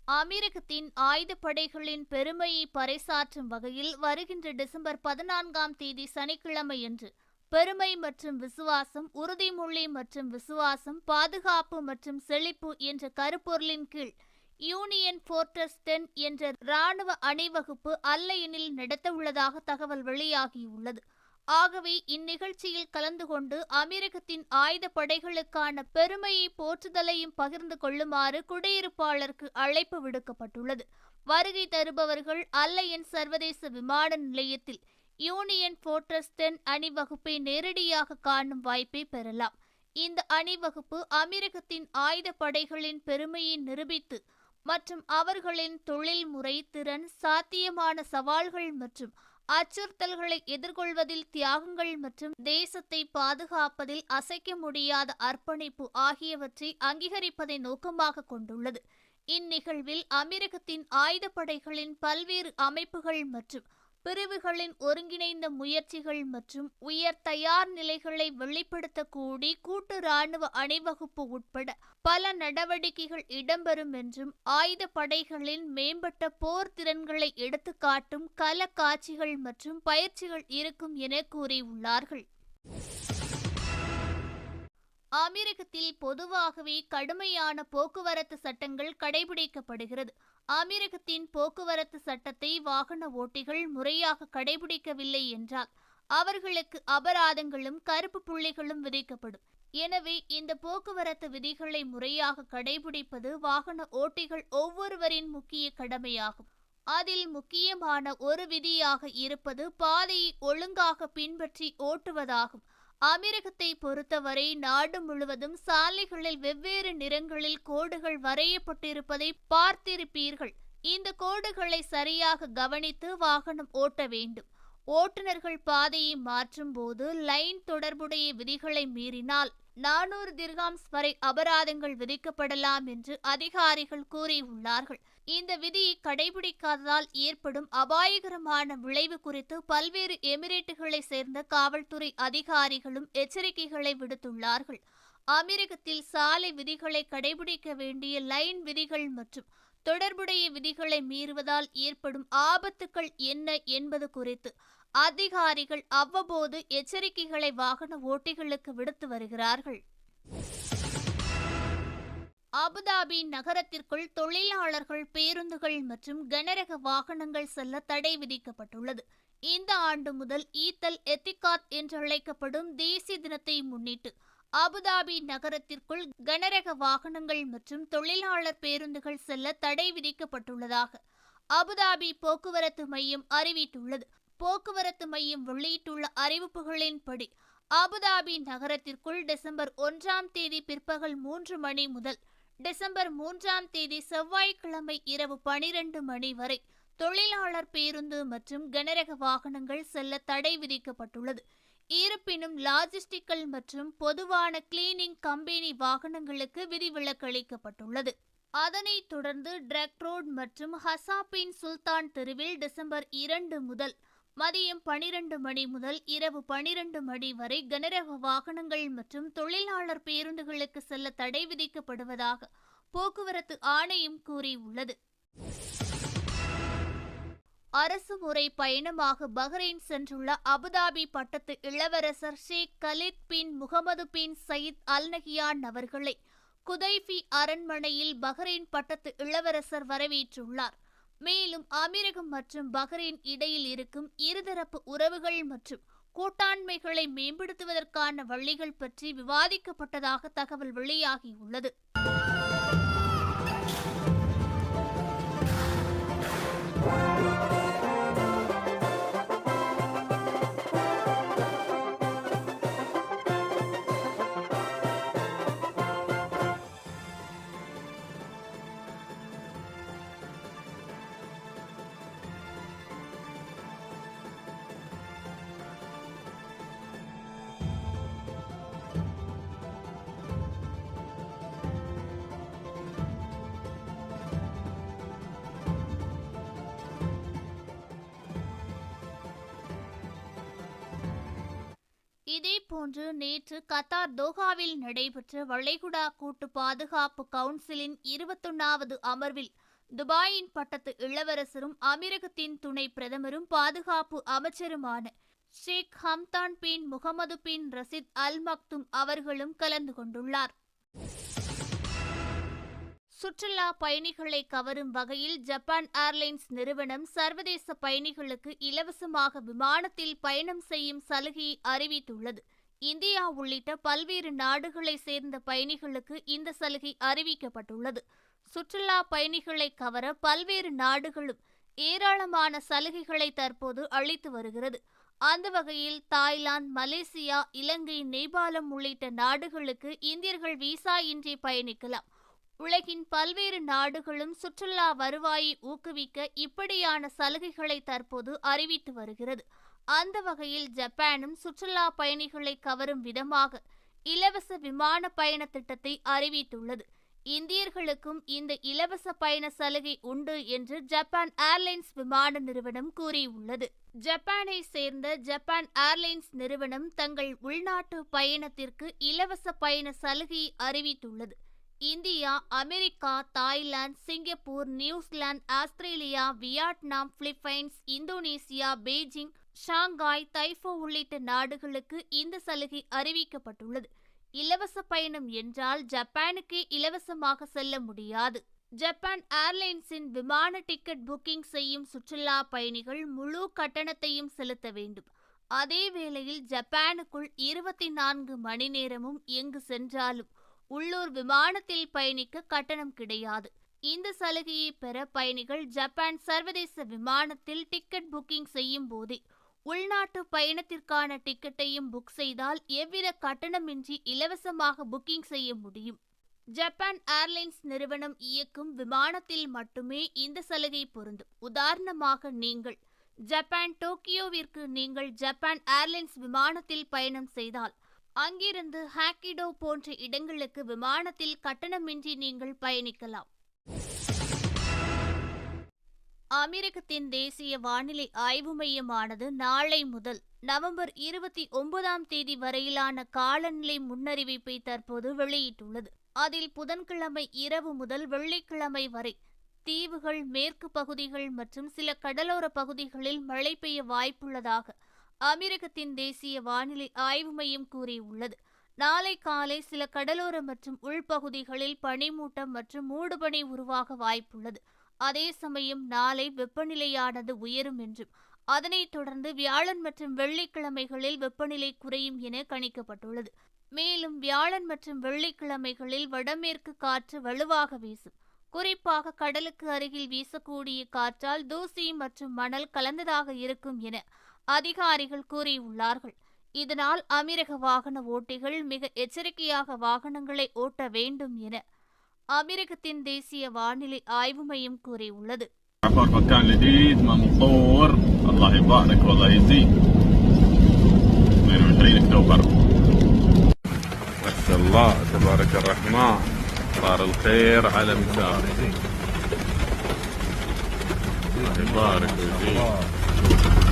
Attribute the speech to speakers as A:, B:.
A: அமெரிக்கத்தின் ஆயுதப்படைகளின் பெருமையை பறைசாற்றும் வகையில் வருகின்ற டிசம்பர் 14ஆம் தேதி சனிக்கிழமையன்று பெருமை மற்றும் விசுவாசம், உறுதிமொழி மற்றும் விசுவாசம், பாதுகாப்பு மற்றும் செழிப்பு என்ற கருப்பொருளின் கீழ் யூனியன் ஃபோர்ட்ரஸ் 10 என்ற இராணுவ அணிவகுப்பு அல்லையனில் நடத்தவுள்ளதாக தகவல் வெளியாகியுள்ளது. ஆகவே இந்நிகழ்ச்சியில் கலந்து கொண்டு அமெரிக்கத்தின் ஆயுதப்படைகளுக்கான பெருமையை போற்றுதலையும் பகிர்ந்து கொள்ளுமாறு குடியிருப்பாளருக்கு அழைப்பு விடுக்கப்பட்டுள்ளது. வருகை தருபவர்கள் அல்லையன் சர்வதேச விமான நிலையத்தில் யூனியன் ஃபோர்ட்ரஸ் 10 அணிவகுப்பை நேரடியாக காணும் வாய்ப்பை பெறலாம். இந்த அணிவகுப்பு அமெரிக்கத்தின் ஆயுதப்படைகளின் பெருமையை நிரூபித்து மற்றும் அவர்களின் தொழில்முறை திறன், சாத்தியமான சவால்கள் மற்றும் அச்சுறுத்தல்களை எதிர்கொள்வதில் தியாகங்கள் மற்றும் தேசத்தை பாதுகாப்பதில் அசைக்க முடியாத அர்ப்பணிப்பு ஆகியவற்றை அங்கீகரிப்பதை நோக்கமாக கொண்டுள்ளது. இந்நிகழ்வில் அமெரிக்கத்தின் ஆயுதப்படைகளின் பல்வேறு அமைப்புகள் மற்றும் பிரிவுகளின் ஒருங்கிணைந்த முயற்சிகள் மற்றும் உயர் தயார் நிலைகளை வெளிப்படுத்தக்கூடிய கூட்டு இராணுவ அணிவகுப்பு உட்பட பல நடவடிக்கைகள் இடம்பெறும் என்றும் ஆயுதப்படைகளின் மேம்பட்ட போர் திறன்களை எடுத்துக்காட்டும் கள காட்சிகள் மற்றும் பயிற்சிகள் இருக்கும் என கூறியுள்ளார்கள். அமெரிக்கத்தில் பொதுவாகவே கடுமையான போக்குவரத்து சட்டங்கள் கடைபிடிக்கப்படுகிறது. அமெரிக்கத்தின் போக்குவரத்து சட்டத்தை வாகன ஓட்டிகள் முறையாக கடைபிடிக்கவில்லை என்றால் அவர்களுக்கு அபராதங்களும் கருப்பு புள்ளிகளும் விதிக்கப்படும். எனவே இந்த போக்குவரத்து விதிகளை முறையாக கடைபிடிப்பது வாகன ஓட்டிகள் ஒவ்வொருவரின் முக்கிய கடமையாகும். அதில் முக்கியமான ஒரு விதியாக இருப்பது பாதையை ஒழுங்காக பின்பற்றி ஓட்டுவதாகும். அமெரிக்கத்தை பொறுத்தவரை நாடு முழுவதும் சாலைகளில் வெவ்வேறு நிறங்களில் கோடுகள் வரையப்பட்டிருப்பதை பார்த்திருப்பீர்கள். இந்த கோடுகளை சரியாக கவனித்து வாகனம் ஓட்ட வேண்டும். ஓட்டுநர்கள் பாதையை மாற்றும் போது லைன் தொடர்புடைய விதிகளை மீறினால் 400 திர்ஹாம்ஸ் வரை அபராதங்கள் விதிக்கப்படலாம் என்று அதிகாரிகள் கூறியுள்ளார்கள். இந்த விதியை கடைபிடிக்காததால் ஏற்படும் அபாயகரமான விளைவு குறித்து பல்வேறு எமிரேட்டுகளை சேர்ந்த காவல்துறை அதிகாரிகளும் எச்சரிக்கைகளை விடுத்துள்ளார்கள். அமெரிக்கத்தில் சாலை விதிகளை கடைபிடிக்க வேண்டிய லைன் விதிகள் மற்றும் தொடர்புடைய விதிகளை மீறுவதால் ஏற்படும் ஆபத்துக்கள் என்ன என்பது குறித்து அதிகாரிகள் அவ்வப்போது எச்சரிக்கைகளை வாகன ஓட்டிகளுக்கு விடுத்து வருகிறார்கள். அபுதாபி நகரத்திற்குள் தொழிலாளர்கள், பேருந்துகள் மற்றும் கனரக வாகனங்கள் செல்ல தடை விதிக்கப்பட்டுள்ளது. இந்த ஆண்டு முதல் ஈத்தல் எத்திகாத் என்றழைக்கப்படும் தேசிய தினத்தை முன்னிட்டு அபுதாபி நகரத்திற்குள் கனரக வாகனங்கள் மற்றும் தொழிலாளர் பேருந்துகள் செல்ல தடை விதிக்கப்பட்டுள்ளதாக அபுதாபி போக்குவரத்து மையம் அறிவித்துள்ளது. போக்குவரத்து மையம் வெளியிட்டுள்ள அறிவிப்புகளின்படி அபுதாபி நகரத்திற்குள் டிசம்பர் 1ஆம் தேதி பிற்பகல் 3 மணி முதல் டிசம்பர் 3ஆம் தேதி செவ்வாய்க்கிழமை இரவு 12 மணி வரை தொழிலாளர் பேருந்து மற்றும் கனரக வாகனங்கள் செல்ல தடை விதிக்கப்பட்டுள்ளது. இருப்பினும் லாஜிஸ்டிக்கல் மற்றும் பொதுவான கிளீனிங் கம்பெனி வாகனங்களுக்கு விதிவிலக்களிக்கப்பட்டுள்ளது. அதனைத் தொடர்ந்து ட்ரக் ரோட் மற்றும் ஹசாபின் சுல்தான் தெருவில் டிசம்பர் 2 முதல் மதியம் 12 மணி முதல் இரவு 12 மணி வரை கனரக வாகனங்கள் மற்றும் தொழிலாளர் பேருந்துகளுக்கு செல்ல தடை விதிக்கப்படுவதாக போக்குவரத்து ஆணையம் கூறியுள்ளது. அரசு முறை பயணமாக பஹ்ரைன் சென்றுள்ள அபுதாபி பட்டத்து இளவரசர் ஷேக் கலீத் பின் முகமது பின் சயீத் அல் நஹ்யான் அவர்களை குதைஃபி அரண்மனையில் பஹ்ரைன் பட்டத்து இளவரசர் வரவேற்றுள்ளார். மேலும் அமீரகம் மற்றும் பஹ்ரைன் இடையில் இருக்கும் இருதரப்பு உறவுகள் மற்றும் கூட்டாண்மைகளை மேம்படுத்துவதற்கான வழிகள் பற்றி விவாதிக்கப்பட்டதாக தகவல் வெளியாகியுள்ளது. இதேபோன்று நேற்று கத்தார் தோஹாவில் நடைபெற்ற வளைகுடா கூட்டு பாதுகாப்பு கவுன்சிலின் 21வது அமர்வில் துபாயின் பட்டத்து இளவரசரும் அமீரகத்தின் துணை பிரதமரும் பாதுகாப்பு அமைச்சருமான ஷேக் ஹம்தான் பின் முகமது பின் ரஷீத் அல் மக்தும் அவர்களும் கலந்து கொண்டுள்ளார். சுற்றுலா பயணிகளை கவரும் வகையில் ஜப்பான் ஏர்லைன்ஸ் நிறுவனம் சர்வதேச பயணிகளுக்கு இலவசமாக விமானத்தில் பயணம் செய்யும் சலுகையை அறிவித்துள்ளது. இந்தியா உள்ளிட்ட பல்வேறு நாடுகளைச் சேர்ந்த பயணிகளுக்கு இந்த சலுகை அறிவிக்கப்பட்டுள்ளது. சுற்றுலா பயணிகளை கவர பல்வேறு நாடுகளும் ஏராளமான சலுகைகளை தற்போது அளித்து வருகிறது. அந்த வகையில் தாய்லாந்து, மலேசியா, இலங்கை, நேபாளம் உள்ளிட்ட நாடுகளுக்கு இந்தியர்கள் விசா இன்றி பயணிக்கலாம். உலகின் பல்வேறு நாடுகளும் சுற்றுலா வருவாயை ஊக்குவிக்க இப்படியான சலுகைகளை தற்போது அறிவித்து வருகிறது. அந்த வகையில் ஜப்பானும் சுற்றுலா பயணிகளை கவரும் விதமாக இலவச விமான பயண திட்டத்தை அறிவித்துள்ளது. இந்தியர்களுக்கும் இந்த இலவச பயண சலுகை உண்டு என்று ஜப்பான் ஏர்லைன்ஸ் விமான நிறுவனம் கூறியுள்ளது. ஜப்பானை சேர்ந்த ஜப்பான் ஏர்லைன்ஸ் நிறுவனம் தங்கள் உள்நாட்டு பயணத்திற்கு இலவச பயண சலுகையை அறிவித்துள்ளது. India, America, Thailand, Singapore, New Zealand, Australia, Vietnam, Philippines, Indonesia, Beijing, Shanghai, Taipei உள்ளிட்ட நாடுகளுக்கு இந்த சலுகை அறிவிக்கப்பட்டுள்ளது. இலவச பயணம் என்றால் ஜப்பானுக்கே இலவசமாக செல்ல முடியாது. ஜப்பான் ஏர்லைன்ஸின் விமான டிக்கெட் புக்கிங் செய்யும் சுற்றுலா பயணிகள் முழு கட்டணத்தையும் செலுத்த வேண்டும். அதே வேளையில் ஜப்பானுக்குள் 24 மணி நேரமும் எங்கு சென்றாலும் உள்ளூர் விமானத்தில் பயணிக்க கட்டணம் கிடையாது. இந்த சலுகையை பெற பயணிகள் ஜப்பான் சர்வதேச விமானத்தில் டிக்கெட் புக்கிங் செய்யும் போதே உள்நாட்டு பயணத்திற்கான டிக்கெட்டையும் புக் செய்தால் எவ்வித கட்டணமின்றி இலவசமாக புக்கிங் செய்ய முடியும். ஜப்பான் ஏர்லைன்ஸ் நிறுவனம் இயக்கும் விமானத்தில் மட்டுமே இந்த சலுகை பொருந்தும். உதாரணமாக, நீங்கள் ஜப்பான் டோக்கியோவிற்கு நீங்கள் ஜப்பான் ஏர்லைன்ஸ் விமானத்தில் பயணம் செய்தால் அங்கிருந்து ஹாக்கிடோ போன்ற இடங்களுக்கு விமானத்தில் கட்டணமின்றி நீங்கள் பயணிக்கலாம். அமெரிக்கத்தின் தேசிய வானிலை ஆய்வு மையமானது நாளை முதல் நவம்பர் 29ஆம் தேதி வரையிலான காலநிலை முன்னறிவிப்பை தற்போது வெளியிட்டுள்ளது. அதில் புதன்கிழமை இரவு முதல் வெள்ளிக்கிழமை வரை தீவுகள், மேற்கு பகுதிகள் மற்றும் சில கடலோர பகுதிகளில் மழை பெய்ய வாய்ப்புள்ளதாக அமெரிக்கத்தின் தேசிய வானிலை ஆய்வு மையம் கூறியுள்ளது. நாளை காலை சில கடலோர மற்றும் உள்பகுதிகளில் பனிமூட்டம் மற்றும் மூடுபனி உருவாக வாய்ப்புள்ளது. அதே சமயம் நாளை வெப்பநிலையானது உயரும் என்றும் அதனைத் தொடர்ந்து வியாழன் மற்றும் வெள்ளிக்கிழமைகளில் வெப்பநிலை குறையும் என கணிக்கப்பட்டுள்ளது. மேலும் வியாழன் மற்றும் வெள்ளிக்கிழமைகளில் வடமேற்கு காற்று வலுவாக வீசும். குறிப்பாக கடலுக்கு அருகில் வீசக்கூடிய காற்றால் தூசி மற்றும் மணல் கலந்ததாக இருக்கும் என அதிகாரிகள் கூறியுள்ளார்கள். இதனால் அமீரக வாகன ஓட்டிகள் மிக எச்சரிக்கையாக வாகனங்களை ஓட்ட வேண்டும் என அமீரகத்தின் தேசிய வானிலை ஆய்வு மையம் கூறியுள்ளது.
B: صار الخير على مسار الله يبارك ويزيد.